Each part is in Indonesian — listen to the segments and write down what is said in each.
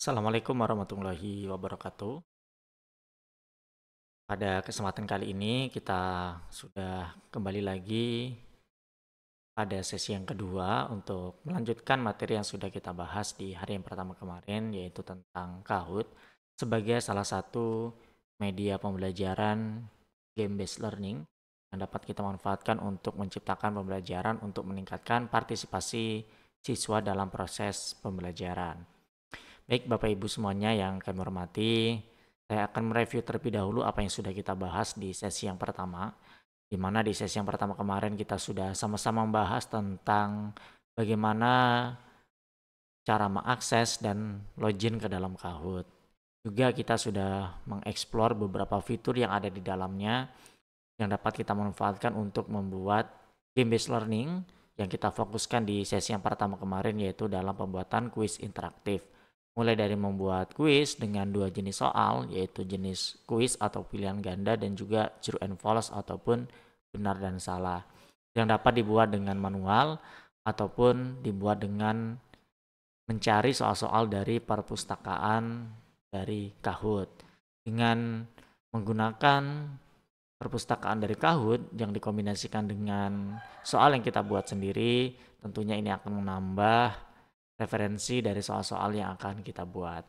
Assalamualaikum warahmatullahi wabarakatuh. Pada kesempatan kali ini kita sudah kembali lagi pada sesi yang kedua untuk melanjutkan materi yang sudah kita bahas di hari yang pertama kemarin, yaitu tentang Kahoot sebagai salah satu media pembelajaran game-based learning yang dapat kita manfaatkan untuk menciptakan pembelajaran untuk meningkatkan partisipasi siswa dalam proses pembelajaran. Baik Bapak Ibu semuanya yang kami hormati, saya akan mereview terlebih dahulu apa yang sudah kita bahas di sesi yang pertama, di mana di sesi yang pertama kemarin kita sudah sama-sama membahas tentang bagaimana cara mengakses dan login ke dalam Kahoot. Juga kita sudah mengeksplor beberapa fitur yang ada di dalamnya yang dapat kita manfaatkan untuk membuat game-based learning yang kita fokuskan di sesi yang pertama kemarin, yaitu dalam pembuatan kuis interaktif. Mulai dari membuat kuis dengan dua jenis soal, yaitu jenis kuis atau pilihan ganda dan juga true and false ataupun benar dan salah, yang dapat dibuat dengan manual ataupun dibuat dengan mencari soal-soal dari perpustakaan dari Kahoot. Dengan menggunakan perpustakaan dari Kahoot yang dikombinasikan dengan soal yang kita buat sendiri, tentunya ini akan menambah referensi dari soal-soal yang akan kita buat.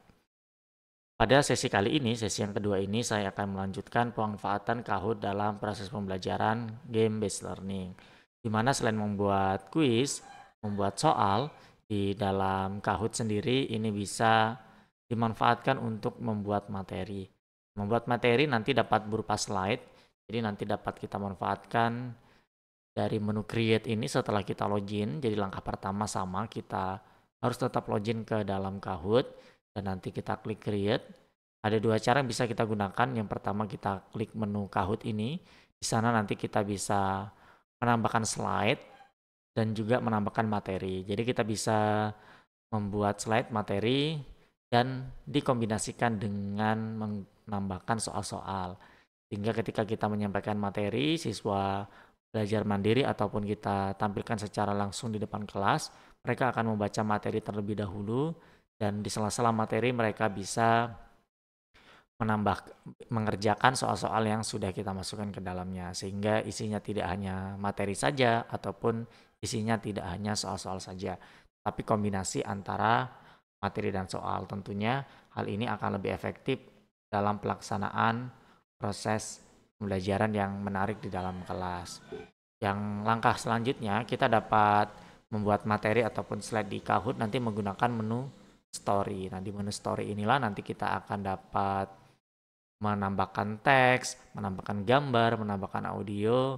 Pada sesi kali ini, sesi yang kedua ini, saya akan melanjutkan pemanfaatan Kahoot dalam proses pembelajaran game-based learning, di mana selain membuat kuis, membuat soal, di dalam Kahoot sendiri ini bisa dimanfaatkan untuk membuat materi. Membuat materi nanti dapat berupa slide, jadi nanti dapat kita manfaatkan dari menu create ini setelah kita login. Jadi langkah pertama sama, kita harus tetap login ke dalam Kahoot dan nanti kita klik create. Ada dua cara yang bisa kita gunakan. Yang pertama kita klik menu Kahoot ini. Di sana nanti kita bisa menambahkan slide dan juga menambahkan materi. Jadi kita bisa membuat slide materi dan dikombinasikan dengan menambahkan soal-soal. Sehingga ketika kita menyampaikan materi, siswa belajar mandiri ataupun kita tampilkan secara langsung di depan kelas, mereka akan membaca materi terlebih dahulu dan di sela-sela materi mereka bisa mengerjakan soal-soal yang sudah kita masukkan ke dalamnya, sehingga isinya tidak hanya materi saja ataupun isinya tidak hanya soal-soal saja, tapi kombinasi antara materi dan soal. Tentunya hal ini akan lebih efektif dalam pelaksanaan proses pembelajaran yang menarik di dalam kelas. Yang langkah selanjutnya kita dapat membuat materi ataupun slide di Kahoot nanti menggunakan menu story. Nah, di menu story inilah nanti kita akan dapat menambahkan teks, menambahkan gambar, menambahkan audio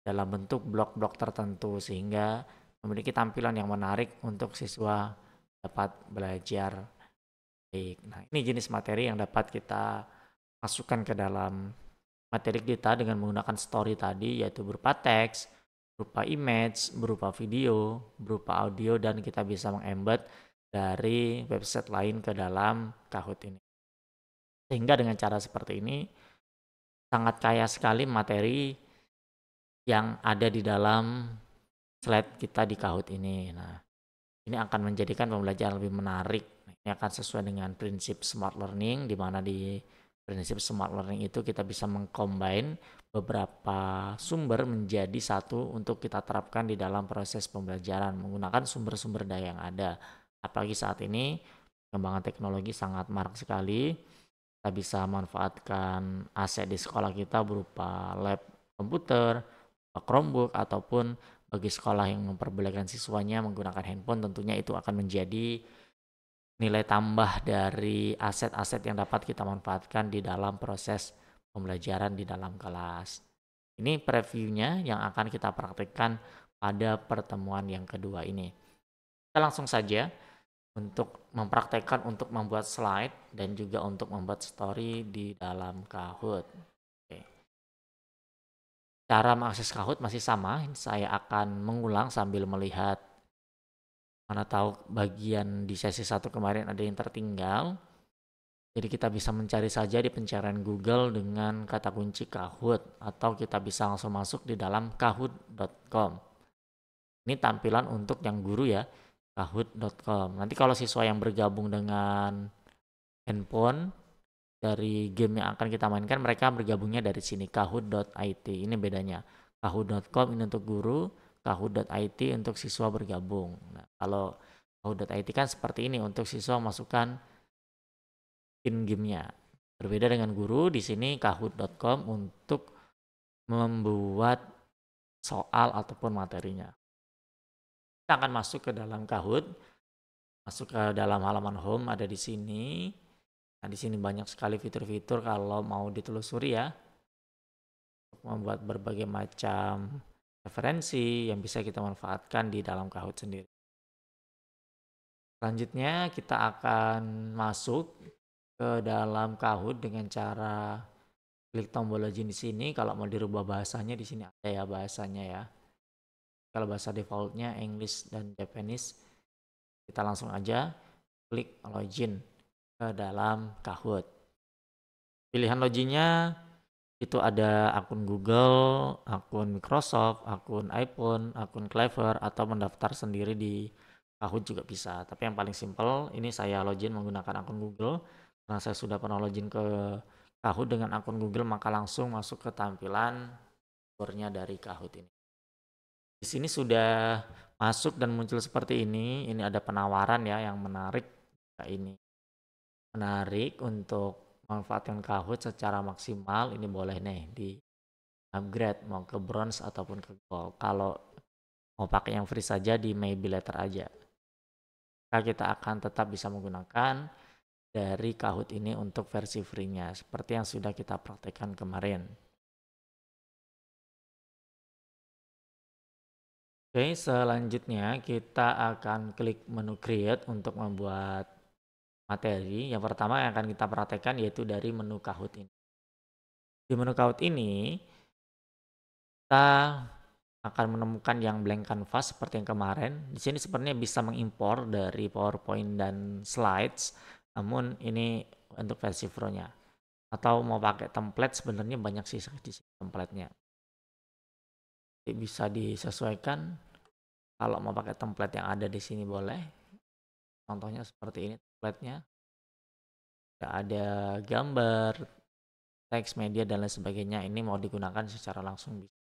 dalam bentuk blok-blok tertentu sehingga memiliki tampilan yang menarik untuk siswa dapat belajar baik. Nah, ini jenis materi yang dapat kita masukkan ke dalam materi kita dengan menggunakan story tadi, yaitu berupa teks, berupa image, berupa video, berupa audio, dan kita bisa mengembed dari website lain ke dalam Kahoot ini. Sehingga dengan cara seperti ini sangat kaya sekali materi yang ada di dalam slide kita di Kahoot ini. Nah, ini akan menjadikan pembelajaran lebih menarik. Ini akan sesuai dengan prinsip smart learning, di mana di prinsip smart learning itu kita bisa mengcombine beberapa sumber menjadi satu untuk kita terapkan di dalam proses pembelajaran menggunakan sumber-sumber daya yang ada. Apalagi saat ini perkembangan teknologi sangat marak sekali. Kita bisa manfaatkan aset di sekolah kita berupa lab komputer, Chromebook, ataupun bagi sekolah yang memperbolehkan siswanya menggunakan handphone, tentunya itu akan menjadi nilai tambah dari aset-aset yang dapat kita manfaatkan di dalam proses pembelajaran di dalam kelas. Ini previewnya yang akan kita praktikkan pada pertemuan yang kedua ini. Kita langsung saja untuk mempraktekkan untuk membuat slide dan juga untuk membuat story di dalam Kahoot. Oke. Cara mengakses Kahoot masih sama, saya akan mengulang sambil melihat mana tahu bagian di sesi 1 kemarin ada yang tertinggal. Jadi kita bisa mencari saja di pencarian Google dengan kata kunci Kahoot atau kita bisa langsung masuk di dalam kahoot.com. Ini tampilan untuk yang guru ya, kahoot.com. Nanti kalau siswa yang bergabung dengan handphone dari game yang akan kita mainkan, mereka bergabungnya dari sini, kahoot.it. Ini bedanya. Kahoot.com ini untuk guru, kahoot.it untuk siswa bergabung. Nah, kalau kahoot.it kan seperti ini untuk siswa masukkan pin gamenya. Berbeda dengan guru, di sini kahoot.com untuk membuat soal ataupun materinya. Kita akan masuk ke dalam Kahoot, masuk ke dalam halaman home, ada di sini. Nah, di sini banyak sekali fitur-fitur kalau mau ditelusuri ya, untuk membuat berbagai macam referensi yang bisa kita manfaatkan di dalam Kahoot sendiri. Selanjutnya kita akan masuk ke dalam Kahoot dengan cara klik tombol login di sini. Kalau mau dirubah bahasanya di sini ada ya bahasanya ya. Kalau bahasa defaultnya English dan Japanese, kita langsung aja klik login ke dalam Kahoot. Pilihan loginnya itu ada akun Google, akun Microsoft, akun iPhone, akun Clever, atau mendaftar sendiri di Kahoot juga bisa. Tapi yang paling simple, ini saya login menggunakan akun Google. Karena saya sudah pernah login ke Kahoot dengan akun Google, maka langsung masuk ke tampilan dashboard-nya dari Kahoot ini. Di sini sudah masuk dan muncul seperti ini. Ini ada penawaran ya yang menarik. Kayak ini menarik untuk memanfaatkan Kahoot secara maksimal. Ini boleh nih di upgrade mau ke bronze ataupun ke gold. Kalau mau pakai yang free saja di maybe later aja. Maka kita akan tetap bisa menggunakan dari Kahoot ini untuk versi free-nya seperti yang sudah kita praktekkan kemarin. Oke, selanjutnya kita akan klik menu create untuk membuat materi. Yang pertama yang akan kita praktekkan yaitu dari menu Kahoot ini. Di menu Kahoot ini kita akan menemukan yang blank canvas seperti yang kemarin. Di sini sebenarnya bisa mengimpor dari PowerPoint dan slides, namun ini untuk versi Pro-nya. Atau mau pakai template, sebenarnya banyak sih di template-nya. Jadi bisa disesuaikan. Kalau mau pakai template yang ada di sini boleh. Contohnya seperti ini template-nya. Ada gambar, teks, media, dan lain sebagainya. Ini mau digunakan secara langsung bisa.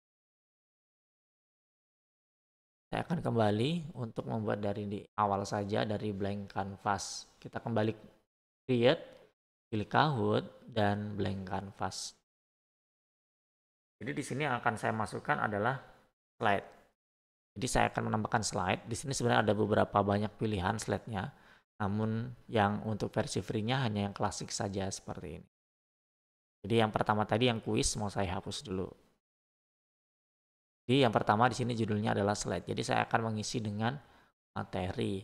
Saya akan kembali untuk membuat dari di awal saja dari blank canvas. Kita kembali create, pilih Kahoot, dan blank canvas. Jadi di sini yang akan saya masukkan adalah slide. Jadi saya akan menambahkan slide. Di sini sebenarnya ada beberapa banyak pilihan slide-nya. Namun yang untuk versi free-nya hanya yang klasik saja seperti ini. Jadi yang pertama tadi yang kuis mau saya hapus dulu. Jadi yang pertama di sini judulnya adalah slide. Jadi saya akan mengisi dengan materi.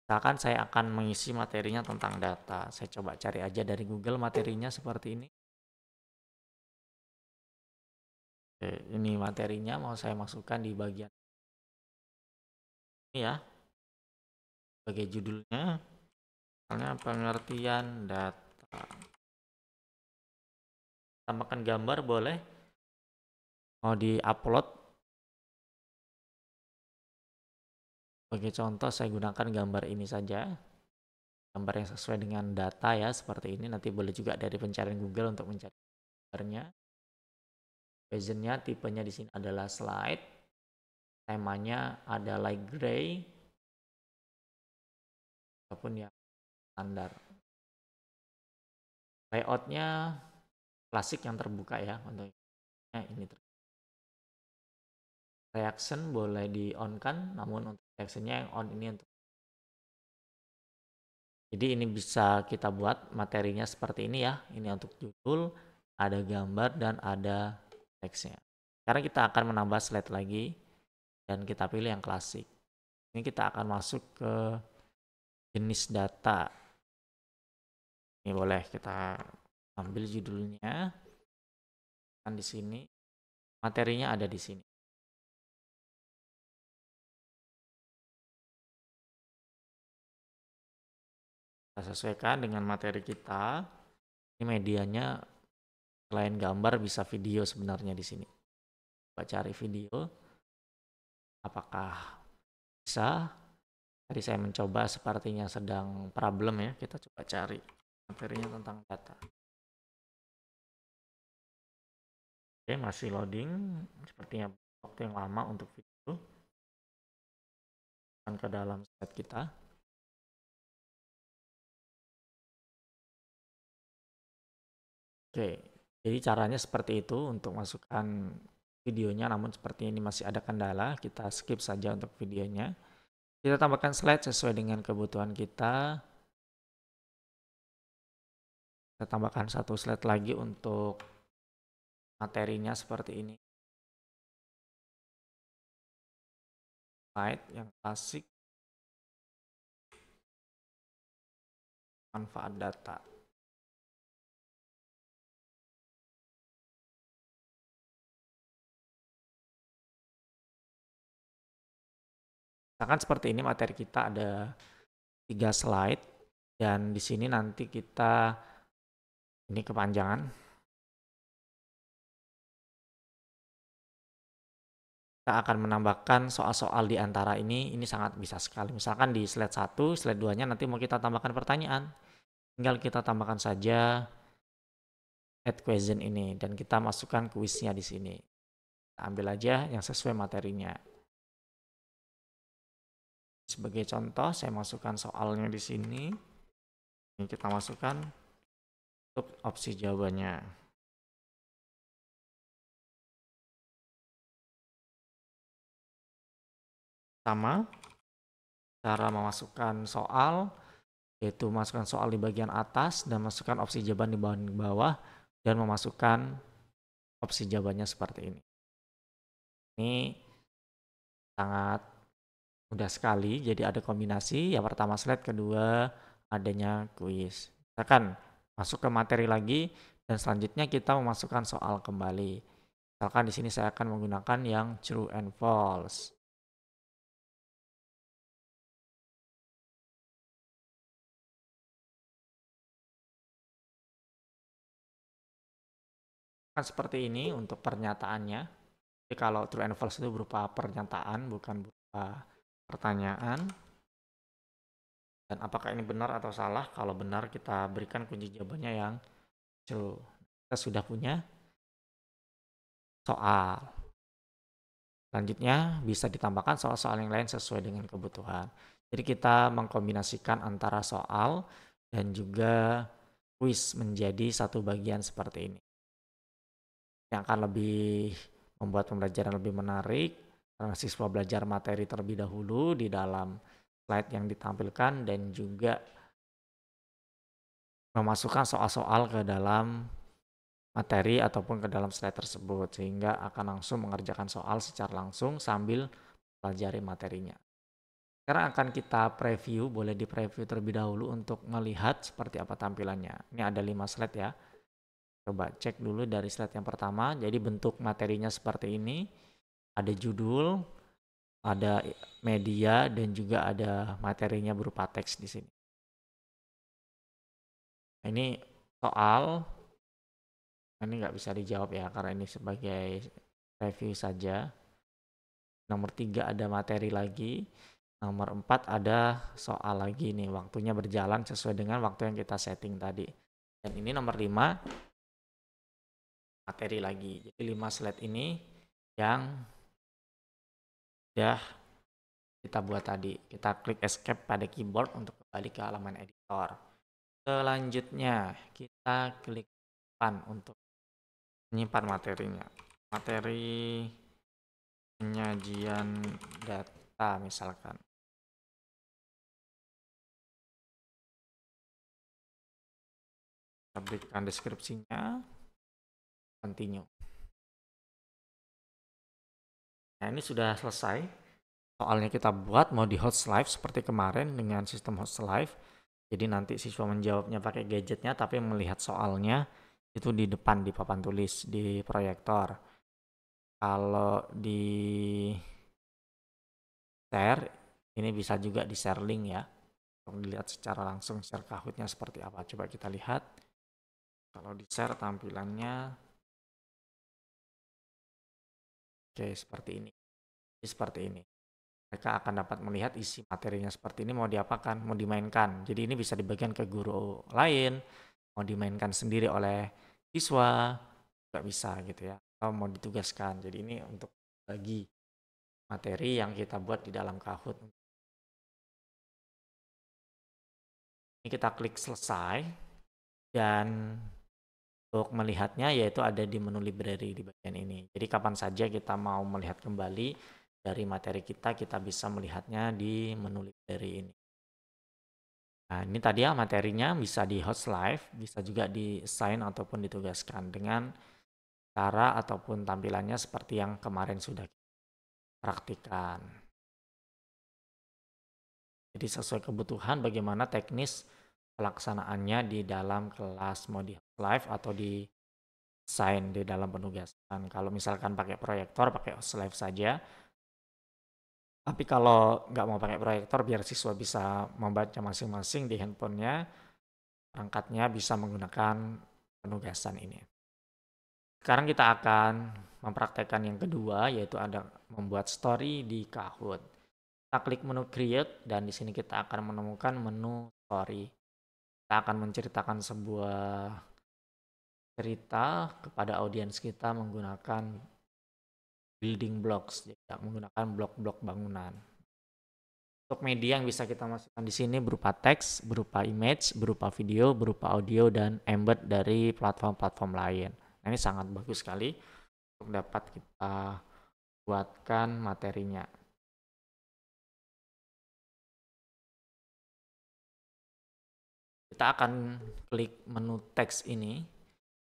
Misalkan saya akan mengisi materinya tentang data. Saya coba cari aja dari Google materinya seperti ini. Oke, ini materinya mau saya masukkan di bagian ini ya. Sebagai judulnya, misalnya pengertian data. Tambahkan gambar boleh. Mau di-upload. Sebagai contoh saya gunakan gambar ini saja. Gambar yang sesuai dengan data ya, seperti ini. Nanti boleh juga dari pencarian Google untuk mencari gambarnya. Versionnya, tipenya di sini adalah slide. Temanya ada light gray ataupun yang standar. Layoutnya klasik yang terbuka ya untuk ini. Reaction boleh di on kan, namun untuk reactionnya yang on ini untuk. Jadi ini bisa kita buat materinya seperti ini ya. Ini untuk judul, ada gambar dan ada teksnya. Sekarang kita akan menambah slide lagi dan kita pilih yang klasik. Ini kita akan masuk ke jenis data. Ini boleh kita ambil judulnya. Kan di sini. Materinya ada di sini. Kita sesuaikan dengan materi kita. Ini medianya selain gambar bisa video sebenarnya di sini. Coba cari video. Apakah bisa? Tadi saya mencoba sepertinya sedang problem ya. Kita coba cari Materinya tentang data. Oke, masih loading. Sepertinya waktu yang lama untuk video. Akan ke dalam slide kita. Oke, jadi caranya seperti itu untuk masukkan videonya, namun seperti ini masih ada kendala, kita skip saja untuk videonya. Kita tambahkan slide sesuai dengan kebutuhan kita. Kita tambahkan satu slide lagi untuk materinya seperti ini. Slide yang klasik. Manfaat data. Misalkan seperti ini materi kita ada 3 slide dan di sini nanti kita ini kepanjangan. Kita akan menambahkan soal-soal di antara ini sangat bisa sekali. Misalkan di slide 1, slide 2-nya nanti mau kita tambahkan pertanyaan. Tinggal kita tambahkan saja add question ini dan kita masukkan kuisnya di sini. Kita ambil aja yang sesuai materinya. Sebagai contoh, saya masukkan soalnya di sini. Ini kita masukkan untuk opsi jawabannya. Sama, cara memasukkan soal, yaitu masukkan soal di bagian atas dan masukkan opsi jawaban di bawah dan memasukkan opsi jawabannya seperti ini. Ini sangat mudah sekali, jadi ada kombinasi, yang pertama slide, kedua adanya kuis. Kita akan masuk ke materi lagi dan selanjutnya kita memasukkan soal kembali. Misalkan di sini saya akan menggunakan yang true and false. Kan seperti ini untuk pernyataannya. Jadi kalau true and false itu berupa pernyataan, bukan berupa pertanyaan. Dan apakah ini benar atau salah? Kalau benar kita berikan kunci jawabannya yang true. Kita sudah punya soal. Selanjutnya bisa ditambahkan soal-soal yang lain sesuai dengan kebutuhan. Jadi kita mengkombinasikan antara soal dan juga kuis menjadi satu bagian seperti ini. Yang akan lebih membuat pembelajaran lebih menarik karena siswa belajar materi terlebih dahulu di dalam slide yang ditampilkan dan juga memasukkan soal-soal ke dalam materi ataupun ke dalam slide tersebut sehingga akan langsung mengerjakan soal secara langsung sambil pelajari materinya. Sekarang akan kita preview, boleh di preview terlebih dahulu untuk melihat seperti apa tampilannya. Ini ada 5 slide ya. Coba cek dulu dari slide yang pertama. Jadi bentuk materinya seperti ini. Ada judul, ada media, dan juga ada materinya berupa teks di sini. Ini soal, ini nggak bisa dijawab ya karena ini sebagai review saja. Nomor 3 ada materi lagi. Nomor 4 ada soal lagi nih, waktunya berjalan sesuai dengan waktu yang kita setting tadi. Dan ini nomor 5 materi lagi. Jadi 5 slide ini yang sudah kita buat tadi. Kita klik escape pada keyboard untuk kembali ke halaman editor. Selanjutnya kita klik simpan untuk menyimpan materinya. Materi penyajian data misalkan. Kita berikan deskripsinya, continue. Nah ini sudah selesai. Soalnya kita buat mau di host live seperti kemarin dengan sistem host live. Jadi nanti siswa menjawabnya pakai gadgetnya tapi melihat soalnya itu di depan di papan tulis di proyektor. Kalau di share ini bisa juga di share link ya. Untuk dilihat secara langsung share Kahoot-nya seperti apa. Coba kita lihat. Kalau di share tampilannya oke seperti ini. Seperti ini. Mereka akan dapat melihat isi materinya seperti ini mau diapakan, mau dimainkan. Jadi ini bisa dibagikan ke guru lain, mau dimainkan sendiri oleh siswa, nggak bisa gitu ya. Atau mau ditugaskan. Jadi ini untuk bagi materi yang kita buat di dalam Kahoot. Ini kita klik selesai dan untuk melihatnya yaitu ada di menu library di bagian ini. Jadi kapan saja kita mau melihat kembali dari materi kita bisa melihatnya di menu library ini. Nah, ini tadi ya materinya bisa di host live, bisa juga di assign ataupun ditugaskan dengan cara ataupun tampilannya seperti yang kemarin sudah kita praktikan. Jadi sesuai kebutuhan bagaimana teknis pelaksanaannya di dalam kelas mau di host live atau di sign di dalam penugasan. Kalau misalkan pakai proyektor, pakai host live saja. Tapi kalau nggak mau pakai proyektor, biar siswa bisa membaca masing-masing di handphonenya, perangkatnya bisa menggunakan penugasan ini. Sekarang kita akan mempraktekkan yang kedua, yaitu ada membuat story di Kahoot. Kita klik menu create, dan di sini kita akan menemukan menu story. Kita akan menceritakan sebuah cerita kepada audiens kita menggunakan building blocks, jadi menggunakan blok-blok bangunan. Untuk media yang bisa kita masukkan di sini berupa teks, berupa image, berupa video, berupa audio, dan embed dari platform-platform lain. Nah, ini sangat bagus sekali untuk dapat kita buatkan materinya. Kita akan klik menu teks ini,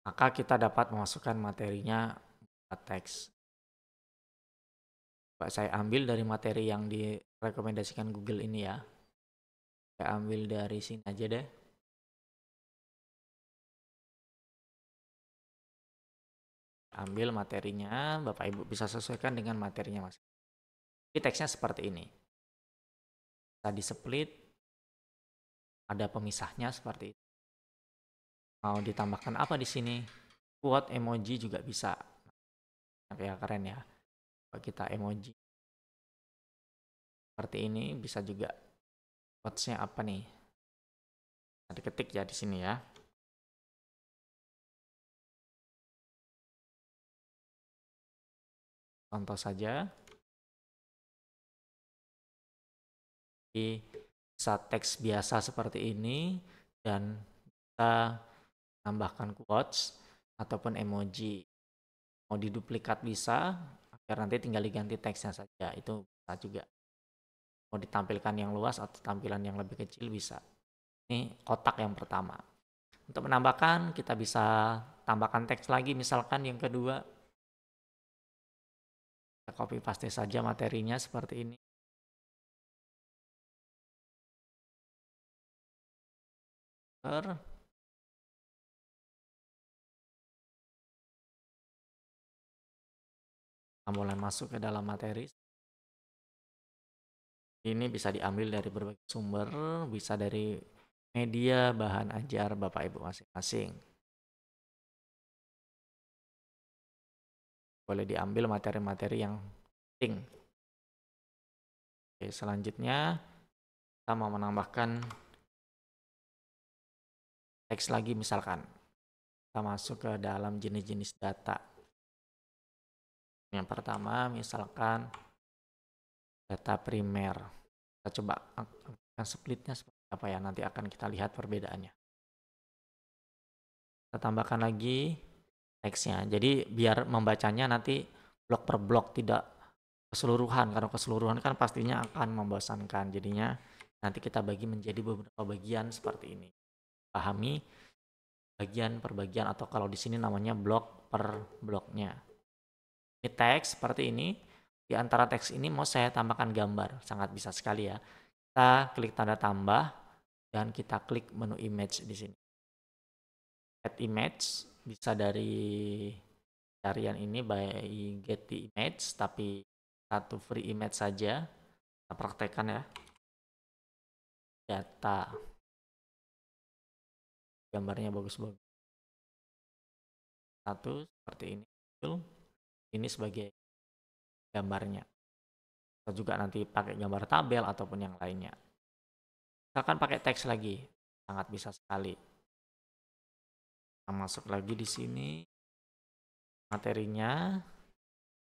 maka kita dapat memasukkan materinya berupa teks. Saya ambil dari materi yang direkomendasikan Google ini ya. Saya ambil dari sini aja deh. Ambil materinya, Bapak Ibu bisa sesuaikan dengan materinya mas. Ini teksnya seperti ini. Bisa di-split, ada pemisahnya seperti itu. Mau ditambahkan apa di sini? Quote emoji juga bisa. Kayak keren ya. Kalau kita emoji seperti ini bisa juga. Quotes-nya apa nih? Nah, diketik ya di sini ya. Contoh saja. Bisa teks biasa seperti ini dan kita tambahkan quotes ataupun emoji. Mau diduplikat bisa, agar nanti tinggal diganti teksnya saja. Itu bisa juga. Mau ditampilkan yang luas atau tampilan yang lebih kecil bisa. Ini kotak yang pertama. Untuk menambahkan, kita bisa tambahkan teks lagi, misalkan yang kedua. Kita copy paste saja materinya seperti ini. Kita mulai masuk ke dalam materi. Ini bisa diambil dari berbagai sumber, bisa dari media, bahan ajar Bapak Ibu masing-masing. Boleh diambil materi-materi yang penting. Oke, selanjutnya kita mau menambahkan teks lagi misalkan. Kita masuk ke dalam jenis-jenis data. Yang pertama misalkan data primer. Kita coba splitnya seperti apa ya, nanti akan kita lihat perbedaannya. Kita tambahkan lagi teksnya. Jadi biar membacanya nanti blok per blok, tidak keseluruhan. Karena keseluruhan kan pastinya akan membosankan. Jadinya nanti kita bagi menjadi beberapa bagian seperti ini. Pahami bagian per bagian atau kalau di sini namanya blok per bloknya. Ini teks seperti ini. Di antara teks ini mau saya tambahkan gambar. Sangat bisa sekali ya. Kita klik tanda tambah dan kita klik menu image di sini. Add image bisa dari carian ini by get the image, tapi satu free image saja. Kita praktekkan ya. Data. Gambarnya bagus-bagus. Satu seperti ini. Ini sebagai gambarnya. Bisa juga nanti pakai gambar tabel ataupun yang lainnya. Misalkan pakai teks lagi, sangat bisa sekali. Kita masuk lagi di sini materinya.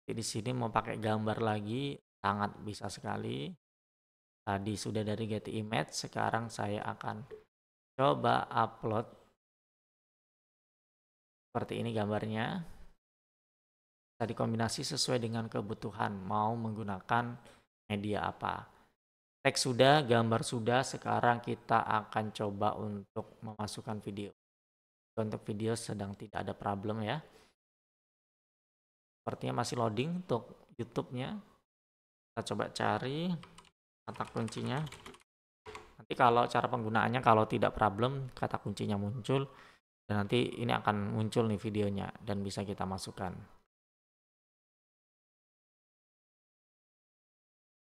Di sini mau pakai gambar lagi, sangat bisa sekali. Tadi sudah dari Getty Image, sekarang saya akan coba upload. Seperti ini gambarnya. Bisa dikombinasi sesuai dengan kebutuhan, mau menggunakan media apa. Teks sudah, gambar sudah, sekarang kita akan coba untuk memasukkan video. Untuk video sedang tidak ada problem ya. Sepertinya masih loading untuk YouTube-nya. Kita coba cari kata kuncinya. Nanti kalau cara penggunaannya kalau tidak problem, kata kuncinya muncul. Dan nanti ini akan muncul nih videonya dan bisa kita masukkan.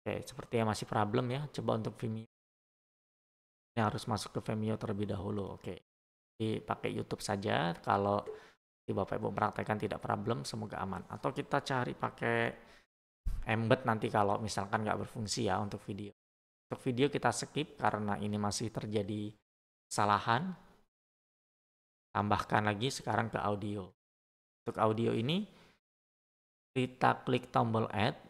Oke, sepertinya masih problem ya. Coba untuk Vimeo. Ini harus masuk ke Vimeo terlebih dahulu. Oke. Dipakai YouTube saja. Kalau di Bapak Ibu praktekkan tidak problem, semoga aman. Atau kita cari pakai embed nanti kalau misalkan nggak berfungsi ya untuk video. Untuk video kita skip karena ini masih terjadi kesalahan. Tambahkan lagi sekarang ke audio. Untuk audio ini kita klik tombol add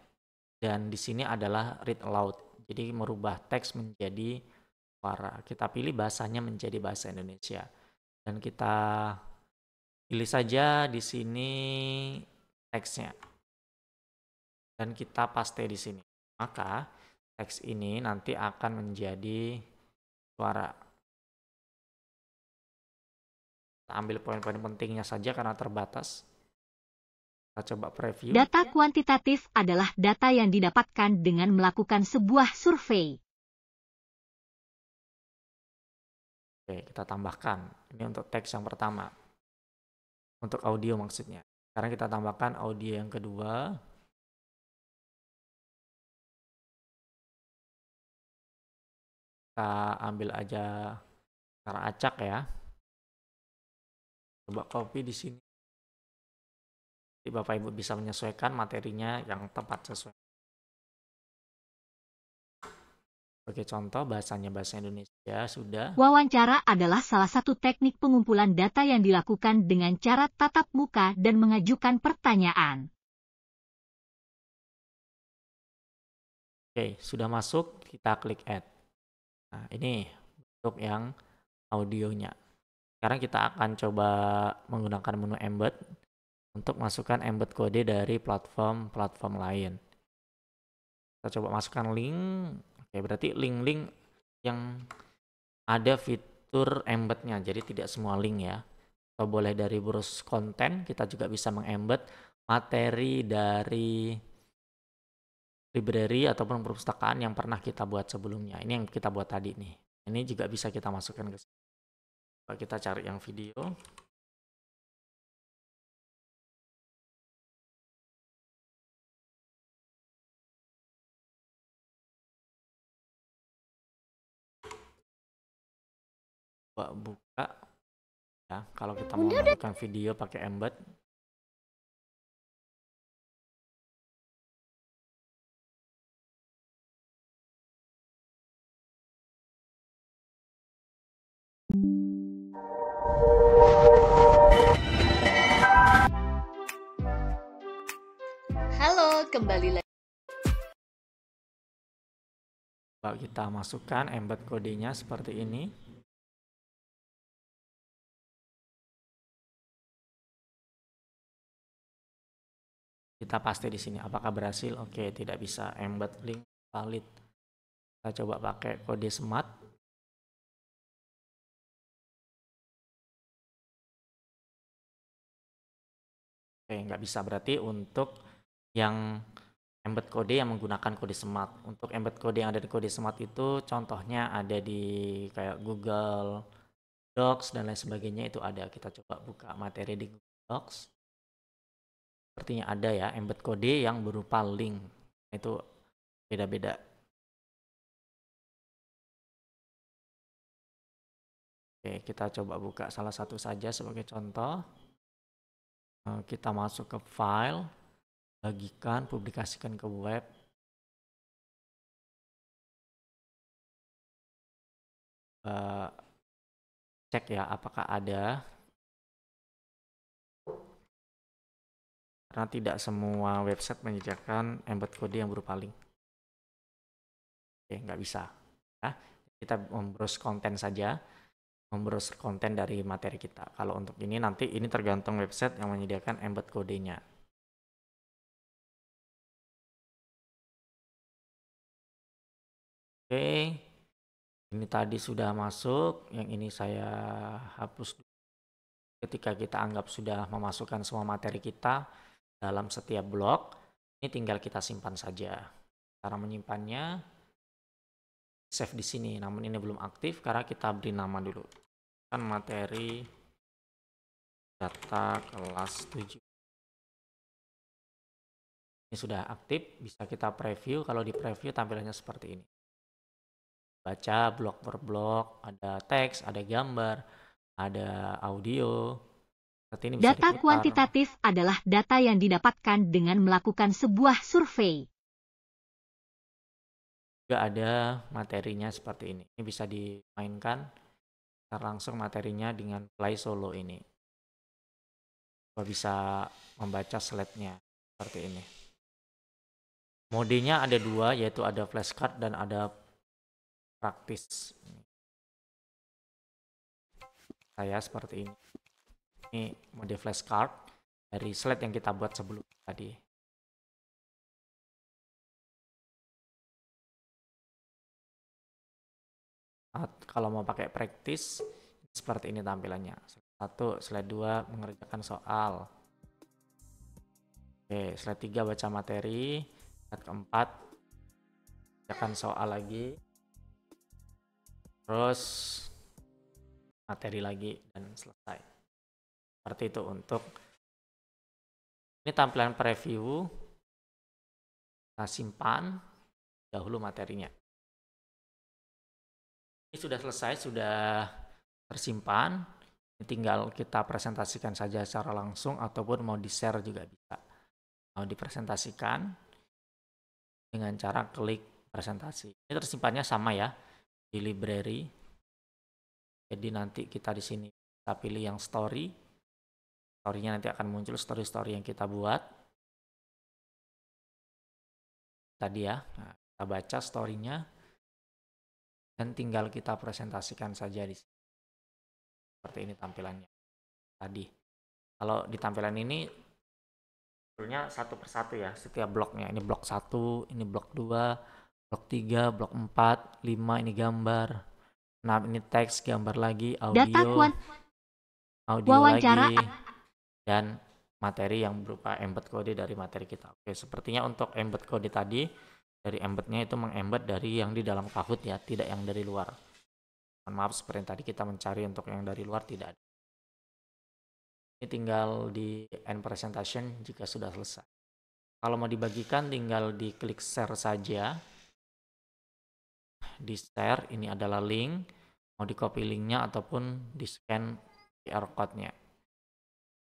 dan di sini adalah read aloud. Jadi merubah teks menjadi suara. Kita pilih bahasanya menjadi bahasa Indonesia. Dan kita pilih saja di sini teksnya. Dan kita paste di sini. Maka teks ini nanti akan menjadi suara. Kita ambil poin-poin pentingnya saja karena terbatas. Kita coba preview. Data kuantitatif adalah data yang didapatkan dengan melakukan sebuah survei. Oke, kita tambahkan. Ini untuk teks yang pertama. Untuk audio maksudnya. Sekarang kita tambahkan audio yang kedua. Kita ambil aja cara acak ya. Coba copy di sini. Jadi Bapak Ibu bisa menyesuaikan materinya yang tepat sesuai. Sebagai contoh bahasanya bahasa Indonesia sudah. Wawancara adalah salah satu teknik pengumpulan data yang dilakukan dengan cara tatap muka dan mengajukan pertanyaan. Oke, sudah masuk, kita klik add. Nah, ini untuk yang audionya. Sekarang kita akan coba menggunakan menu embed untuk masukkan embed kode dari platform-platform lain. Kita coba masukkan link. Oke, berarti link-link yang ada fitur embednya, jadi tidak semua link ya. Atau boleh dari browse konten, kita juga bisa mengembed materi dari library ataupun perpustakaan yang pernah kita buat sebelumnya. Ini yang kita buat tadi nih. Ini juga bisa kita masukkan ke sini. Kita cari yang video. Coba buka ya, kalau kita mau melakukan video pakai embed. Halo, kembali lagi. Coba kita masukkan embed kodenya seperti ini. Kita paste di sini. Apakah berhasil? Oke, tidak bisa. Embed link valid. Kita coba pakai kode smart. Oke, nggak bisa. Berarti untuk yang embed kode yang menggunakan kode smart. Untuk embed kode yang ada di kode smart itu contohnya ada di kayak Google Docs dan lain sebagainya, itu ada. Kita coba buka materi di Google Docs. Sepertinya ada ya embed kode yang berupa link. Itu beda-beda. Oke, kita coba buka salah satu saja sebagai contoh. Kita masuk ke file, bagikan, publikasikan ke web. cek ya apakah ada, karena tidak semua website menyediakan embed kode yang berupa link. Oke, nggak bisa. Ya, kita membrowse konten saja, membrowse konten dari materi kita. Kalau untuk ini nanti ini tergantung website yang menyediakan embed kodenya. Oke, ini tadi sudah masuk, yang ini saya hapus. Ketika kita anggap sudah memasukkan semua materi kita dalam setiap blok, ini tinggal kita simpan saja. Cara menyimpannya, save di sini, namun ini belum aktif karena kita beri nama dulu. Kan materi data kelas 7. Ini sudah aktif, bisa kita preview. Kalau di preview tampilannya seperti ini. Baca blok per blok, ada teks, ada gambar, ada audio. Seperti ini bisa Data diputar. kuantitatif adalah data yang didapatkan dengan melakukan sebuah survei. Juga ada materinya seperti ini. Ini bisa dimainkan langsung materinya dengan play solo ini. Bisa membaca slide-nya seperti ini. Modenya ada dua, yaitu ada flashcard dan ada praktis. Saya seperti ini. Ini mode flashcard dari slide yang kita buat sebelum tadi. Kalau mau pakai praktis, seperti ini tampilannya. Slide 1, slide 2 mengerjakan soal. Oke, slide 3 baca materi. Slide keempat mengerjakan soal lagi. Terus materi lagi dan selesai. Seperti itu untuk ini tampilan preview. Kita simpan dahulu materinya. Ini sudah selesai, sudah tersimpan. Ini tinggal kita presentasikan saja secara langsung ataupun mau di-share juga bisa. Mau dipresentasikan dengan cara klik presentasi. Ini tersimpannya sama ya di library. Jadi nanti kita di sini kita pilih yang story. Story-nya nanti akan muncul story-story yang kita buat. Tadi ya, nah, kita baca story-nya. Dan tinggal kita presentasikan saja di sini. Seperti ini tampilannya tadi. Kalau di tampilan ini sebetulnya satu persatu ya, setiap bloknya. Ini blok 1, ini blok 2, blok 3, blok 4, 5 ini gambar. 6 ini teks, gambar lagi, audio wawancara, lagi, dan materi yang berupa embed kode dari materi kita. Oke, sepertinya untuk embed kode tadi, dari embednya itu mengembed dari yang di dalam Kahoot ya, tidak yang dari luar. Maaf, seperti yang tadi kita mencari untuk yang dari luar tidak ada. Ini tinggal di end presentation jika sudah selesai. Kalau mau dibagikan tinggal diklik share saja. Di share, ini adalah link. Mau di copy linknya ataupun di scan QR code-nya.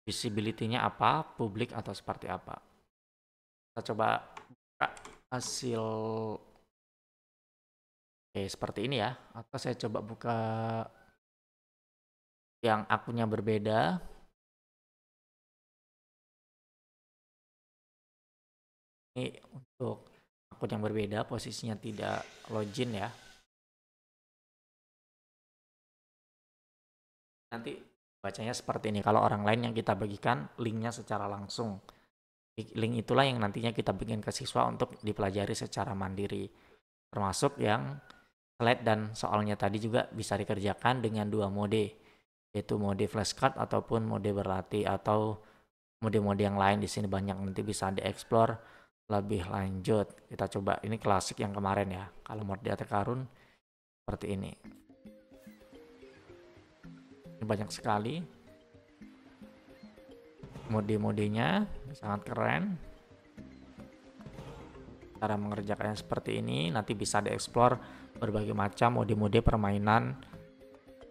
Visibility-nya apa, publik atau seperti apa. Kita coba buka hasil. Oke, seperti ini ya. Atau saya coba buka yang akunnya berbeda. Ini untuk akun yang berbeda, posisinya tidak login ya. Nanti bacanya seperti ini. Kalau orang lain yang kita bagikan linknya secara langsung. Link itulah yang nantinya kita bikin ke siswa untuk dipelajari secara mandiri. Termasuk yang slide dan soalnya tadi juga bisa dikerjakan dengan dua mode. Yaitu mode flashcard ataupun mode berlatih atau mode-mode yang lain. Di sini banyak, nanti bisa dieksplor lebih lanjut. Kita coba, ini klasik yang kemarin ya. Kalau mode data karun seperti ini. Ini banyak sekali mode-modenya, sangat keren. Cara mengerjakannya seperti ini, nanti bisa dieksplor berbagai macam mode-mode permainan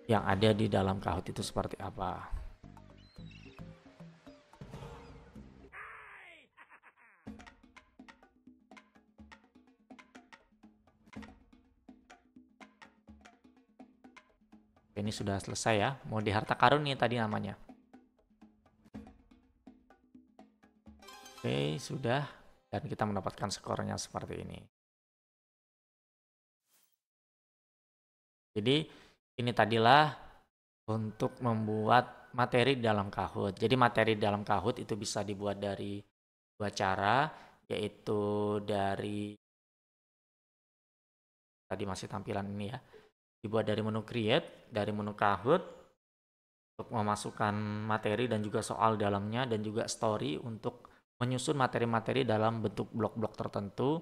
yang ada di dalam Kahoot itu seperti apa. Ini sudah selesai ya. Mau di harta karun nih tadi namanya. Oke, sudah. Dan kita mendapatkan skornya seperti ini. Jadi ini tadilah untuk membuat materi dalam Kahoot. Jadi materi dalam Kahoot itu bisa dibuat dari dua cara, yaitu dari tadi masih tampilan ini ya. Dibuat dari menu create, dari menu Kahoot untuk memasukkan materi dan juga soal dalamnya, dan juga story untuk menyusun materi-materi dalam bentuk blok-blok tertentu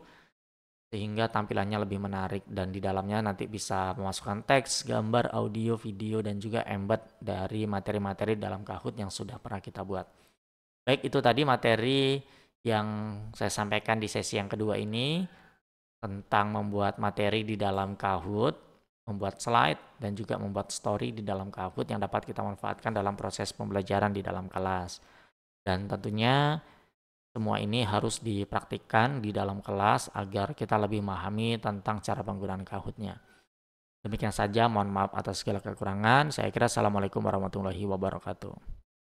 sehingga tampilannya lebih menarik, dan di dalamnya nanti bisa memasukkan teks, gambar, audio, video, dan juga embed dari materi-materi dalam Kahoot yang sudah pernah kita buat. Baik, itu tadi materi yang saya sampaikan di sesi yang kedua ini tentang membuat materi di dalam Kahoot, membuat slide, dan juga membuat story di dalam Kahoot yang dapat kita manfaatkan dalam proses pembelajaran di dalam kelas. Dan tentunya semua ini harus dipraktikkan di dalam kelas agar kita lebih memahami tentang cara penggunaan Kahoot-nya. Demikian saja, mohon maaf atas segala kekurangan. Saya kira assalamualaikum warahmatullahi wabarakatuh.